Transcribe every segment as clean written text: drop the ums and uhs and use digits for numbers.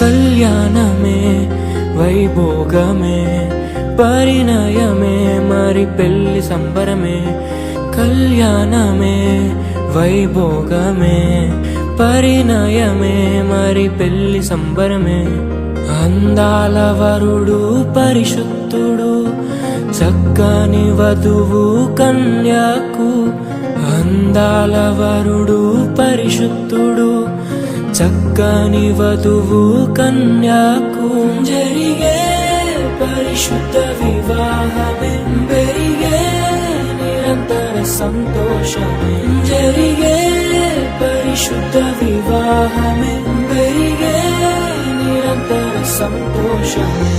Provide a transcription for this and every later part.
కళ్యాణమే వైభోగమే పరిణయమే మరి పెళ్లి సంబరమే. కళ్యాణమే వైభోగమే పరిణయమే మరి పెళ్లి సంబరమే. అందాల వరుడు పరిశుద్ధుడు చక్కని వధువు కన్యాకు. అందాల వరుడు పరిశుద్ధుడు చక్కని వధువు కన్యాకు. జరిగే పరిశుద్ధ వివాహమే పెరిగే నిరంతర సంతోషమే. జరిగే పరిశుద్ధ వివాహమే పెరిగే నిరంతర సంతోషమే.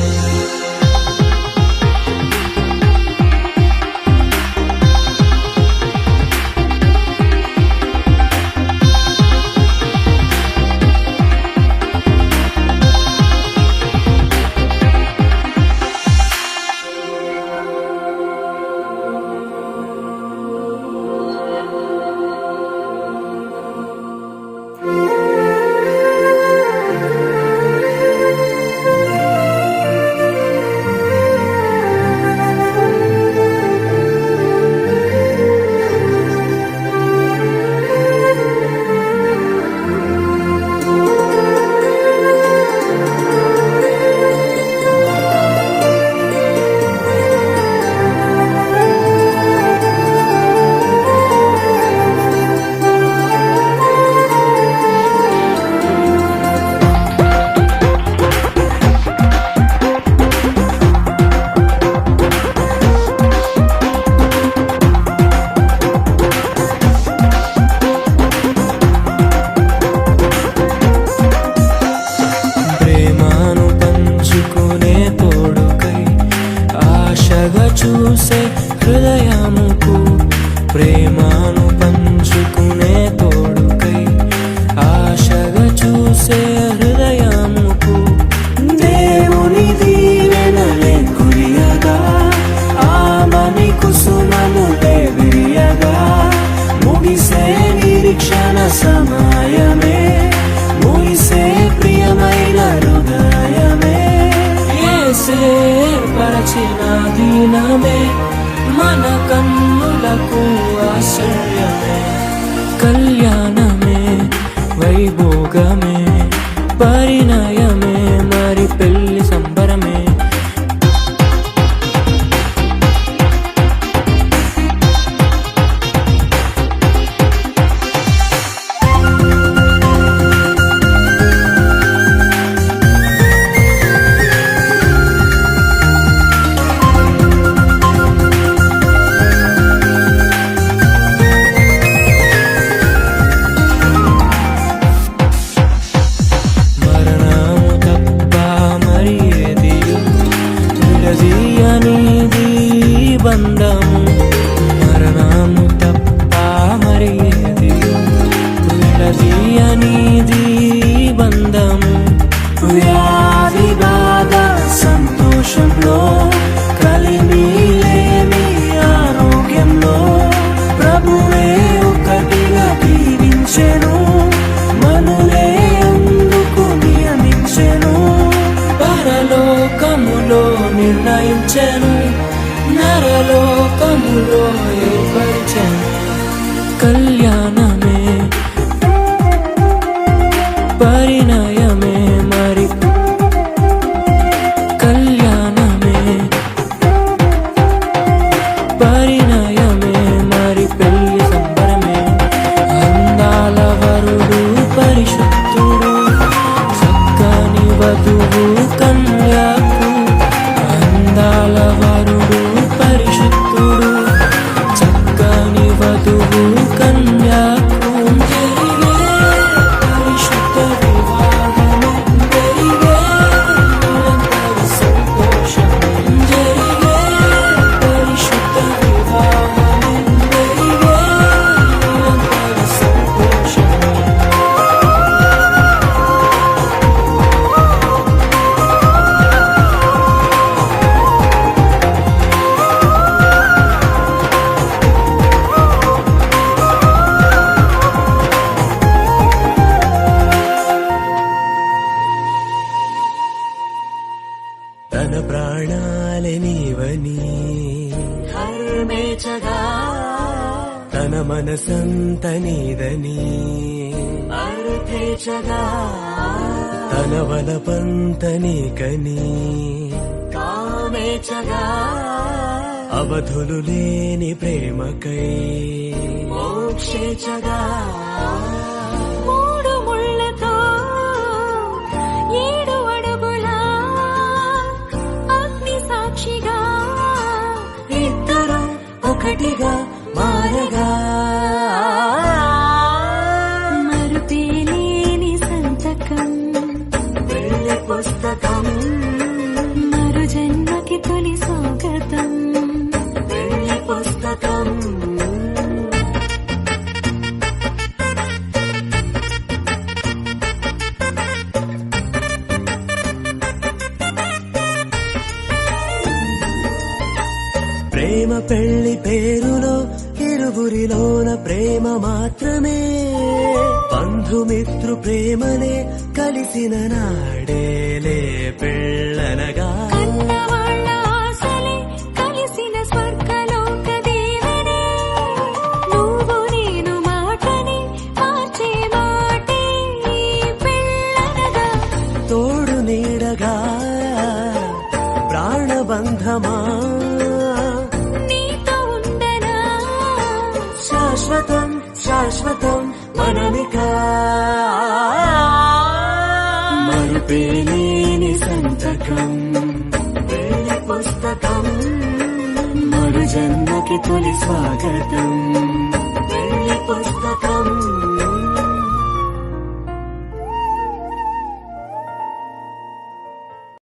చూసే హృదయముకు ప్రేమను పంచుకునే తోడుకై ఆశగా చూసే హృదయముకు. దేవుని దీవెనలే కురియగా ఆమని కుసుమములే విరియగా ముగిసే నిరీక్షణ సమయమే ముగిసే ప్రియమైన హృదయమే. యేసే పరచిన దీనమే మన కన్నులకు ఆశ్చర్యమే. కళ్యాణమే వైభోగమే పరిణయమే మరి పెళ్లి సంబరమే. బంధము మరణము తప్ప మరి ఏది విడదీయనిది బంధము. వ్యాధి బాధ సంతోషంలో కలిమి లేని ఆరోగ్యంలో ప్రభువే ఒకటిగా దీవించెను మనులే అందుకు నియమించెను. పరలోకములో నిర్ణయించెను నరలోకములో ఏర్పరిచెను. కళ్యాణమే పరిణయమే మరి కళ్యాణమే పరిణయమే మరి పెళ్లి సంబరమే. అందాల వరుడు పరిశుద్ధుడు చక్కని వధువు కన్యాకు. అందాల వరుడు పరిశుద్ధుడు చక్కని వధువు నడుమేచగా తన మనసంత నీదని అర్థేచగా తన వలపంత నీకని కామేచగా అవధులు లేని ప్రేమకై మోక్షేచగా మూడు ముళ్ళతో 7 అడుగుల అగ్ని సాక్షిగా ఇద్దరు ఒకటిగా మారగా మరుపేలేని సంతకం పెళ్లి పుస్తకం మరు జన్మకి తొలి స్వాగతం పెళ్లి పుస్తకం ప్రేమ పెళ్లి పేరులో ఇరువురిలోన ప్రేమ మాత్రమే బంధుమిత్రు ప్రేమనే కలిసిన నాడేలే పెళ్ళనగా కన్నవాళ్ళ ఆశలే కలిసిన స్వర్గలోక దీవెనే నువ్వు నేను మాటని మార్చే మాటే పెళ్ళనగా తోడు నీడగా ప్రాణబంధమా నీతో ఉండనా శాశ్వతం శాశ్వతం మనమికా మరుపేలేని సంతకం పెళ్లి పుస్తకం మరు జన్మకి తొలి స్వాగతం పెళ్లి పుస్తకం